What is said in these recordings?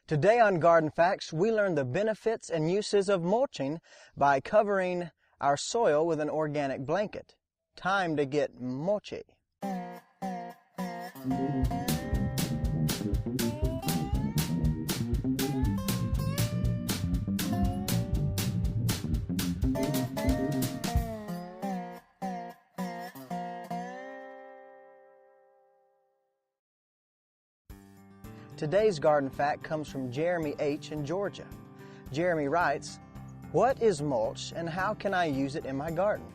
Today on Garden Facts, we learn the benefits and uses of mulching by covering our soil with an organic blanket. Time to get mulchy. Today's garden fact comes from Jeremy H. in Georgia. Jeremy writes, "What is mulch and how can I use it in my garden?"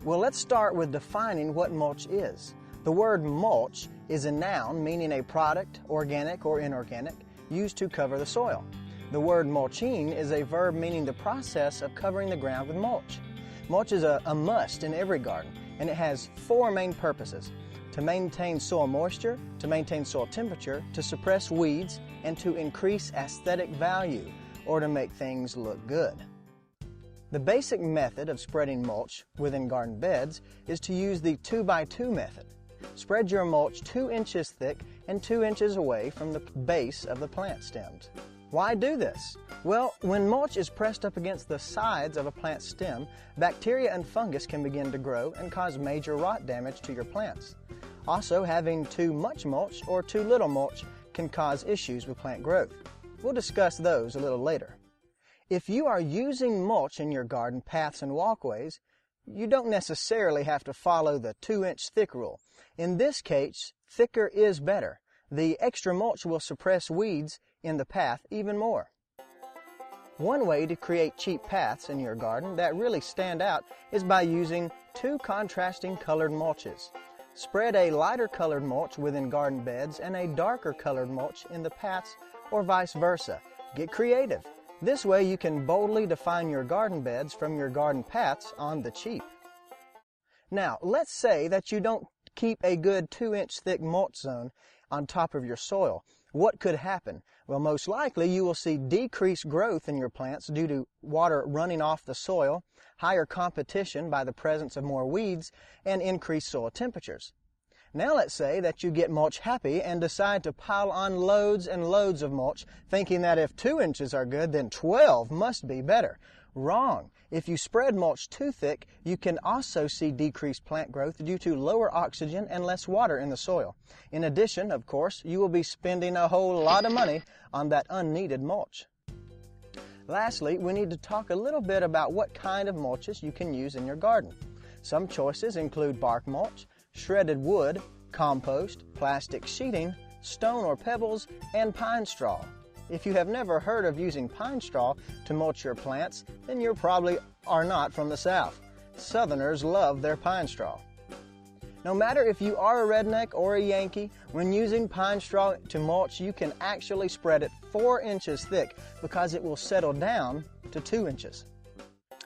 Well, let's start with defining what mulch is. The word mulch is a noun meaning a product, organic or inorganic, used to cover the soil. The word mulching is a verb meaning the process of covering the ground with mulch. Mulch is a must in every garden, and it has four main purposes: to maintain soil moisture, to maintain soil temperature, to suppress weeds, and to increase aesthetic value, or to make things look good. The basic method of spreading mulch within garden beds is to use the 2x2 method. Spread your mulch 2 inches thick and 2 inches away from the base of the plant stems. Why do this? Well, when mulch is pressed up against the sides of a plant stem, bacteria and fungus can begin to grow and cause major rot damage to your plants. Also, having too much mulch or too little mulch can cause issues with plant growth. We'll discuss those a little later. If you are using mulch in your garden paths and walkways, you don't necessarily have to follow the 2-inch thick rule. In this case, thicker is better. The extra mulch will suppress weeds in the path even more. One way to create cheap paths in your garden that really stand out is by using 2 contrasting colored mulches. Spread a lighter colored mulch within garden beds and a darker colored mulch in the paths, or vice versa. Get creative. This way you can boldly define your garden beds from your garden paths on the cheap. Now, let's say that you don't keep a good 2-inch thick mulch zone on top of your soil. What could happen? Well, most likely you will see decreased growth in your plants due to water running off the soil, higher competition by the presence of more weeds, and increased soil temperatures. Now let's say that you get mulch happy and decide to pile on loads and loads of mulch, thinking that if 2 inches are good, then 12 must be better. Wrong. If you spread mulch too thick, you can also see decreased plant growth due to lower oxygen and less water in the soil. In addition, of course, you will be spending a whole lot of money on that unneeded mulch. Lastly, we need to talk a little bit about what kind of mulches you can use in your garden. Some choices include bark mulch, shredded wood, compost, plastic sheeting, stone or pebbles, and pine straw. If you have never heard of using pine straw to mulch your plants, then you probably are not from the South. Southerners love their pine straw. No matter if you are a redneck or a Yankee, when using pine straw to mulch, you can actually spread it 4 inches thick because it will settle down to 2 inches.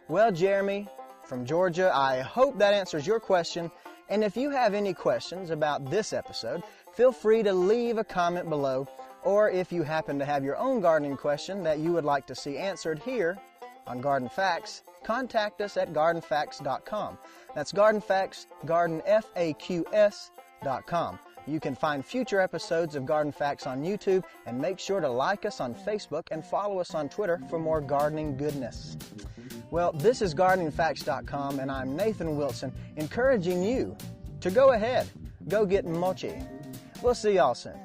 Well, Jeremy from Georgia, I hope that answers your question. And if you have any questions about this episode, feel free to leave a comment below. Or if you happen to have your own gardening question that you would like to see answered here on Garden Facts, contact us at gardenfacts.com. That's Garden Facts, gardenFAQs.com. You can find future episodes of Garden Facts on YouTube, and make sure to like us on Facebook and follow us on Twitter for more gardening goodness. Well, this is gardenfacts.com, and I'm Nathan Wilson, encouraging you to go ahead, go get mulchy. We'll see y'all soon.